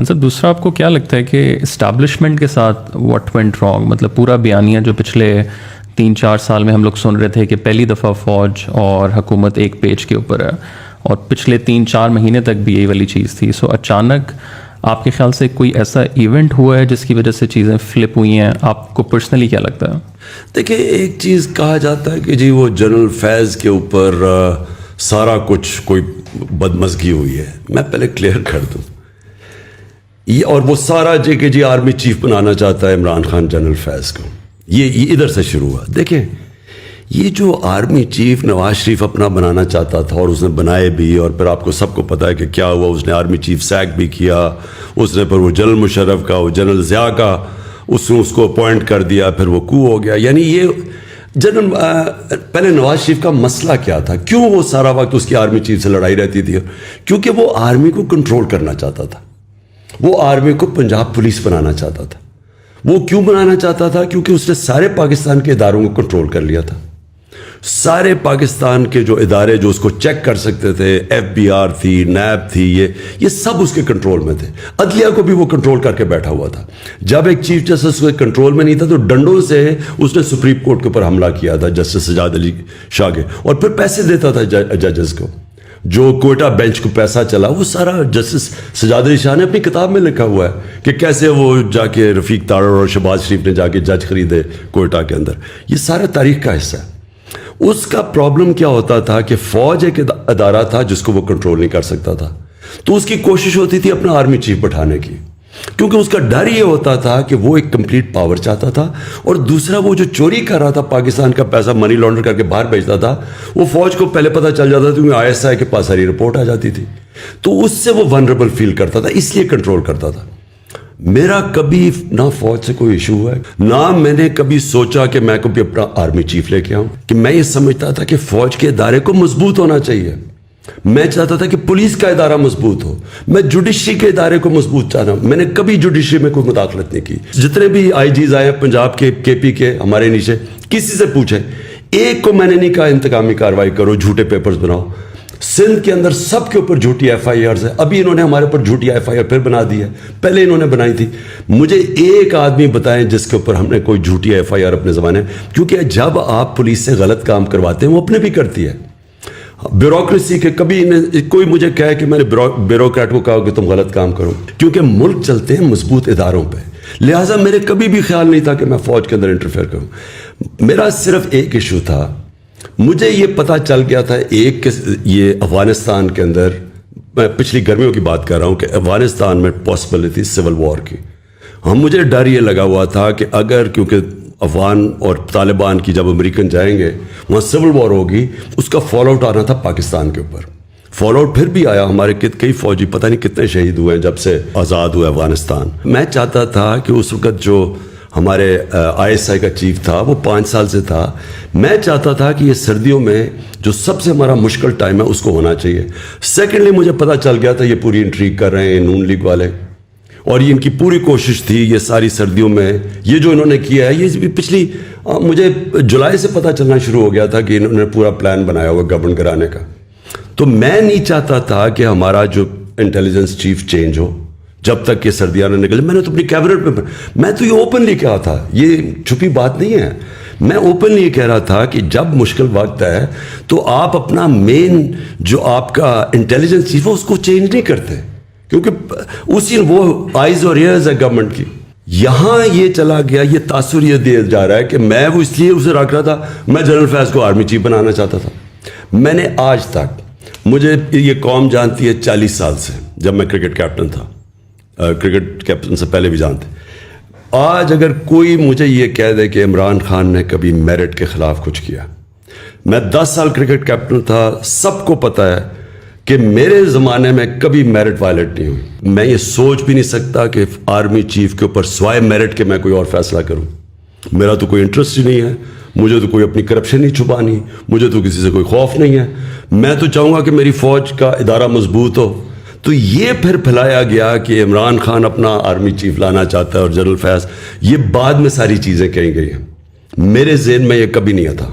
سر دوسرا آپ کو کیا لگتا ہے کہ اسٹیبلشمنٹ کے ساتھ واٹ وینٹ رانگ، مطلب پورا بیانیہ جو پچھلے 3-4 سال میں ہم لوگ سن رہے تھے کہ پہلی دفعہ فوج اور حکومت ایک پیج کے اوپر ہے، اور پچھلے 3-4 مہینے تک بھی یہی والی چیز تھی، سو اچانک آپ کے خیال سے کوئی ایسا ایونٹ ہوا ہے جس کی وجہ سے چیزیں فلپ ہوئی ہیں؟ آپ کو پرسنلی کیا لگتا ہے؟ دیکھیں، ایک چیز کہا جاتا ہے کہ جی وہ جنرل فیض کے اوپر سارا کچھ کوئی بدمزگی ہوئی ہے. میں پہلے کلیئر کر دوں، یہ اور وہ سارا کہ جی آرمی چیف بنانا چاہتا ہے عمران خان جنرل فیض کو، یہ ادھر سے شروع ہوا. دیکھیں، یہ جو آرمی چیف نواز شریف اپنا بنانا چاہتا تھا اور اس نے بنائے بھی، اور پھر آپ کو سب کو پتا ہے کہ کیا ہوا، اس نے آرمی چیف سیک بھی کیا، اس نے پھر وہ جنرل مشرف کا، وہ جنرل ضیاء کا، اس نے اس کو اپوائنٹ کر دیا، پھر وہ کو ہو گیا. یعنی یہ جنرل پہلے نواز شریف کا مسئلہ کیا تھا، کیوں وہ سارا وقت اس کی آرمی چیف سے لڑائی رہتی تھی؟ کیونکہ وہ آرمی کو کنٹرول کرنا چاہتا تھا، وہ آرمی کو پنجاب پولیس بنانا چاہتا تھا. وہ کیوں بنانا چاہتا تھا؟ کیونکہ اس نے سارے پاکستان کے اداروں کو کنٹرول کر لیا تھا. سارے پاکستان کے جو ادارے جو اس کو چیک کر سکتے تھے، ایف بی آر تھی، نیب تھی، یہ سب اس کے کنٹرول میں تھے. عدلیہ کو بھی وہ کنٹرول کر کے بیٹھا ہوا تھا. جب ایک چیف جسٹس کے کنٹرول میں نہیں تھا تو ڈنڈوں سے اس نے سپریم کورٹ کے اوپر حملہ کیا تھا، جسٹس سجاد علی شاہ کے، اور پھر پیسے دیتا تھا ججز کو. جو کوئٹہ بینچ کو پیسہ چلا، وہ سارا جسٹس سجاد علی شاہ نے اپنی کتاب میں لکھا ہوا ہے کہ کیسے وہ جا کے رفیق تارڑ اور شہباز شریف نے جا کے جج خریدے کوئٹہ کے اندر. یہ سارا تاریخ کا حصہ ہے. اس کا پرابلم کیا ہوتا تھا کہ فوج ایک ادارہ تھا جس کو وہ کنٹرول نہیں کر سکتا تھا، تو اس کی کوشش ہوتی تھی اپنا آرمی چیف بٹھانے کی، کیونکہ اس کا ڈر یہ ہوتا تھا کہ وہ ایک کمپلیٹ پاور چاہتا تھا. اور دوسرا، وہ جو چوری کر رہا تھا پاکستان کا پیسہ، منی لانڈر کر کے باہر بھیجتا تھا، وہ فوج کو پہلے پتہ چل جاتا تھا، کیونکہ ISI کے پاس ساری رپورٹ آ جاتی تھی. تو اس سے وہ ونربل فیل کرتا تھا، اس لیے کنٹرول کرتا تھا. میرا کبھی نہ فوج سے کوئی ایشو ہوا ہے، نہ میں نے کبھی سوچا کہ میں کبھی اپنا آرمی چیف لے کے آؤں. کہ میں یہ سمجھتا تھا کہ فوج کے ادارے کو مضبوط ہونا چاہیے. میں چاہتا تھا کہ پولیس کا ادارہ مضبوط ہو، میں جوڈیشری کے ادارے کو مضبوط چاہتا ہوں. میں نے کبھی جوڈیشری میں کوئی مداخلت نہیں کی. جتنے بھی IGs آئے ہیں پنجاب کے، KP کے، ہمارے نیچے، کسی سے پوچھیں، ایک کو میں نے نہیں کہا انتقامی کارروائی کرو، جھوٹے پیپرز بناؤ. سندھ کے اندر سب کے اوپر جھوٹی FIRs ہے. ابھی انہوں نے ہمارے اوپر جھوٹی FIR پھر بنا دی ہے، پہلے انہوں نے بنائی تھی. مجھے ایک آدمی بتائیں جس کے اوپر ہم نے کوئی جھوٹی FIR اپنے زمانے، کیونکہ جب آپ پولیس سے غلط کام کرواتے ہیں وہ اپنے بھی کرتی ہے. بیوروکریسی کے کبھی کوئی مجھے کہے کہ میں نے بیوروکریٹ کو کہا کہ تم غلط کام کرو، کیونکہ ملک چلتے ہیں مضبوط اداروں پہ. لہٰذا میرے کبھی بھی خیال نہیں تھا کہ میں فوج کے اندر انٹرفیئر کروں. میرا صرف ایک ایشو تھا، مجھے یہ پتہ چل گیا تھا ایک کہ یہ افغانستان کے اندر، میں پچھلی گرمیوں کی بات کر رہا ہوں، کہ افغانستان میں پاسبلٹی سول وار کی. مجھے ڈر یہ لگا ہوا تھا کہ اگر، کیونکہ افغان اور طالبان کی جب امریکن جائیں گے وہاں سول وار ہوگی، اس کا فال آؤٹ آنا تھا پاکستان کے اوپر. فال آؤٹ پھر بھی آیا، ہمارے کئی فوجی پتہ نہیں کتنے شہید ہوئے ہیں جب سے آزاد ہوا افغانستان. میں چاہتا تھا کہ اس وقت جو ہمارے ISI کا چیف تھا وہ 5 سال سے تھا، میں چاہتا تھا کہ یہ سردیوں میں جو سب سے ہمارا مشکل ٹائم ہے اس کو ہونا چاہیے. سیکنڈلی مجھے پتہ چل گیا تھا یہ پوری انٹریگ کر رہے ہیں نون لیگ والے، اور یہ ان کی پوری کوشش تھی یہ ساری سردیوں میں یہ جو انہوں نے کیا ہے. یہ پچھلی مجھے جولائی سے پتہ چلنا شروع ہو گیا تھا کہ انہوں نے پورا پلان بنایا ہوا گورنمنٹ کرانے کا. تو میں نہیں چاہتا تھا کہ ہمارا جو انٹیلیجنس چیف چینج ہو جب تک کہ سردیاں نہ نکلے. میں نے تو اپنی کیبنٹ میں تو یہ اوپنلی کہا تھا، یہ چھپی بات نہیں ہے. میں اوپنلی یہ کہہ رہا تھا کہ جب مشکل وقت ہے تو آپ اپنا مین جو آپ کا انٹیلیجنس چیف ہے اس کو چینج نہیں کرتے، کیونکہ اسی وہ آئیز اور ایئرز ہے گورنمنٹ کی. یہاں یہ چلا گیا، یہ تاثر یہ دیا جا رہا ہے کہ میں وہ اس لیے اسے رکھ رہا تھا، میں جنرل فیض کو آرمی چیف بنانا چاہتا تھا. میں نے آج تک، مجھے یہ قوم جانتی ہے 40 سال سے، جب میں کرکٹ کیپٹن تھا، کرکٹ کیپٹن سے پہلے بھی جانتے. آج اگر کوئی مجھے یہ کہہ دے کہ عمران خان نے کبھی میرٹ کے خلاف کچھ کیا، میں 10 سال کرکٹ کیپٹن تھا، سب کو پتہ ہے کہ میرے زمانے میں کبھی میرٹ وائلیٹ نہیں ہوئی. میں یہ سوچ بھی نہیں سکتا کہ آرمی چیف کے اوپر سوائے میرٹ کے میں کوئی اور فیصلہ کروں. میرا تو کوئی انٹرسٹ ہی نہیں ہے، مجھے تو کوئی اپنی کرپشن نہیں چھپانی، مجھے تو کسی سے کوئی خوف نہیں ہے. میں تو چاہوں گا کہ میری فوج کا ادارہ مضبوط ہو. تو یہ پھر پھیلایا گیا کہ عمران خان اپنا آرمی چیف لانا چاہتا ہے اور جنرل فیض، یہ بعد میں ساری چیزیں کہی گئی ہیں. میرے ذہن میں یہ کبھی نہیں تھا.